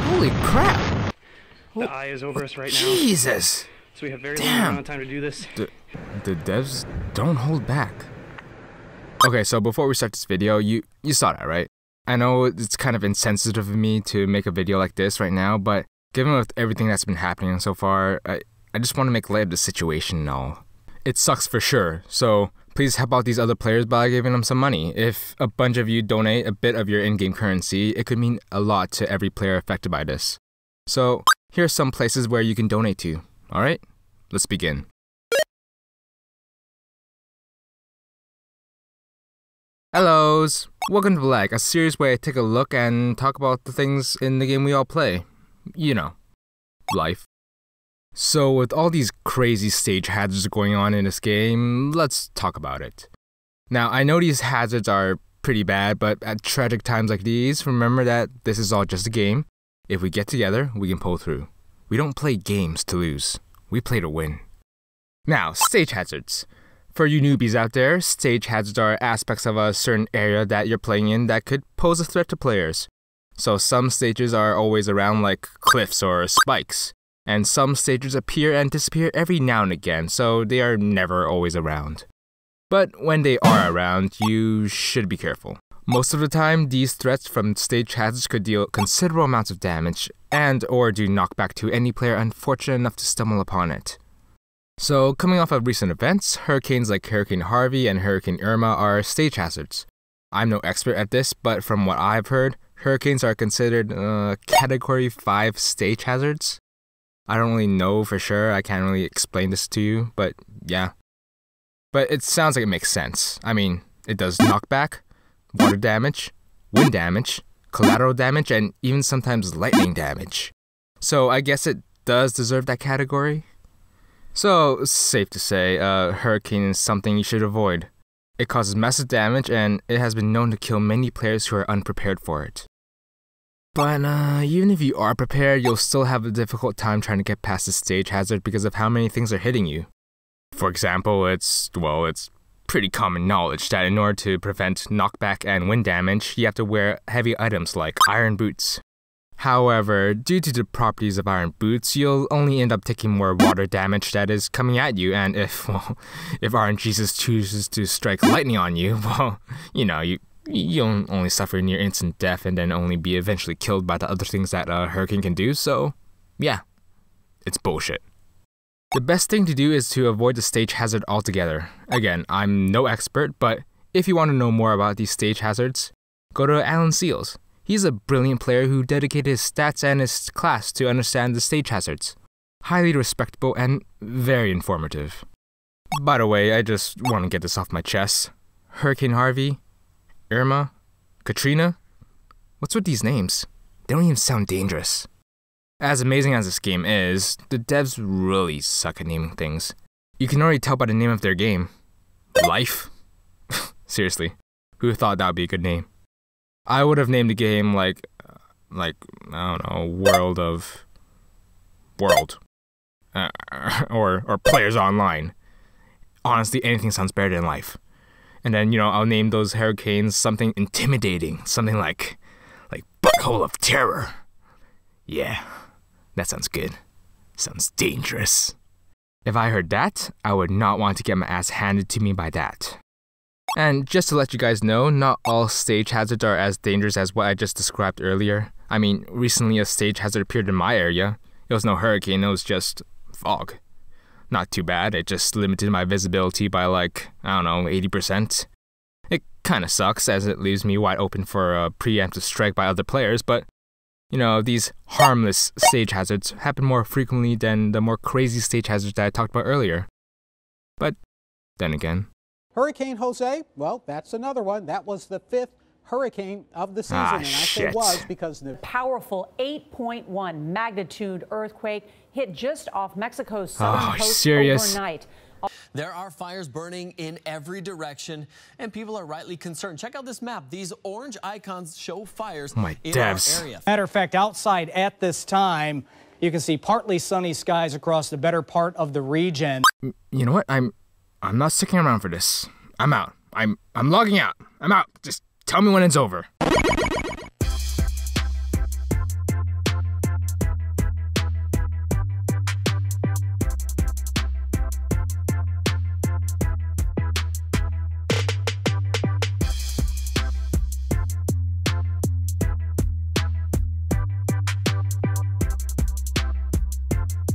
Holy crap! The eye is over us right now. Jesus! So we have very little amount of time to do this. The devs don't hold back. Okay, so before we start this video, you saw that, right? I know it's kind of insensitive of me to make a video like this right now, but given with everything that's been happening so far, I just want to make light of the situation and all. It sucks for sure, so please help out these other players by giving them some money. If a bunch of you donate a bit of your in-game currency, it could mean a lot to every player affected by this. So, here's some places where you can donate to. Alright? Let's begin. Elloz! Welcome to Black, a serious way to take a look and talk about the things in the game we all play. You know, life. So with all these crazy stage hazards going on in this game, let's talk about it. Now, I know these hazards are pretty bad, but at tragic times like these, remember that this is all just a game. If we get together, we can pull through. We don't play games to lose. We play to win. Now, stage hazards. For you newbies out there, stage hazards are aspects of a certain area that you're playing in that could pose a threat to players. So some stages are always around like cliffs or spikes, and some stages appear and disappear every now and again, so they are never always around. But when they are around, you should be careful. Most of the time, these threats from stage hazards could deal considerable amounts of damage and or do knockback to any player unfortunate enough to stumble upon it. So, coming off of recent events, hurricanes like Hurricane Harvey and Hurricane Irma are stage hazards. I'm no expert at this, but from what I've heard, hurricanes are considered Category 5 stage hazards. I don't really know for sure, I can't really explain this to you, but yeah. But it sounds like it makes sense. I mean, it does knockback, water damage, wind damage, collateral damage, and even sometimes lightning damage. So I guess it does deserve that category. So, safe to say, a hurricane is something you should avoid. It causes massive damage, and it has been known to kill many players who are unprepared for it. But even if you are prepared, you'll still have a difficult time trying to get past the stage hazard because of how many things are hitting you. For example, it's pretty common knowledge that in order to prevent knockback and wind damage, you have to wear heavy items like iron boots. However, due to the properties of iron boots, you'll only end up taking more water damage that is coming at you, and if Iron Jesus chooses to strike lightning on you, well, you'll only suffer near instant death and then only be eventually killed by the other things that a hurricane can do, so yeah, it's bullshit. The best thing to do is to avoid the stage hazard altogether. Again, I'm no expert, but if you want to know more about these stage hazards, go to Alan Seals. He's a brilliant player who dedicated his stats and his class to understand the stage hazards. Highly respectable and very informative. By the way, I just want to get this off my chest. Hurricane Harvey, Irma, Katrina? What's with these names? They don't even sound dangerous. As amazing as this game is, the devs really suck at naming things. You can already tell by the name of their game. Life? Seriously, who thought that would be a good name? I would have named the game like, I don't know, World. Or Players Online. Honestly, anything sounds better than Life. And then, I'll name those hurricanes something intimidating. Something like Butthole of Terror. Yeah, that sounds good. Sounds dangerous. If I heard that, I would not want to get my ass handed to me by that. And just to let you guys know, not all stage hazards are as dangerous as what I just described earlier. I mean, recently a stage hazard appeared in my area. It was no hurricane, it was just fog. Not too bad, it just limited my visibility by 80%. It kinda sucks as it leaves me wide open for a preemptive strike by other players, but these harmless stage hazards happen more frequently than the more crazy stage hazards that I talked about earlier. But then again, Hurricane Jose, well, that's another one. That was the 5th hurricane of the season. And I say was because the powerful 8.1 magnitude earthquake hit just off Mexico's southern coast overnight. There are fires burning in every direction, and people are rightly concerned. Check out this map. These orange icons show fires in our area. Matter of fact, outside at this time, you can see partly sunny skies across the better part of the region. You know what? I'm not sticking around for this. I'm out. I'm logging out. I'm out. Just tell me when it's over.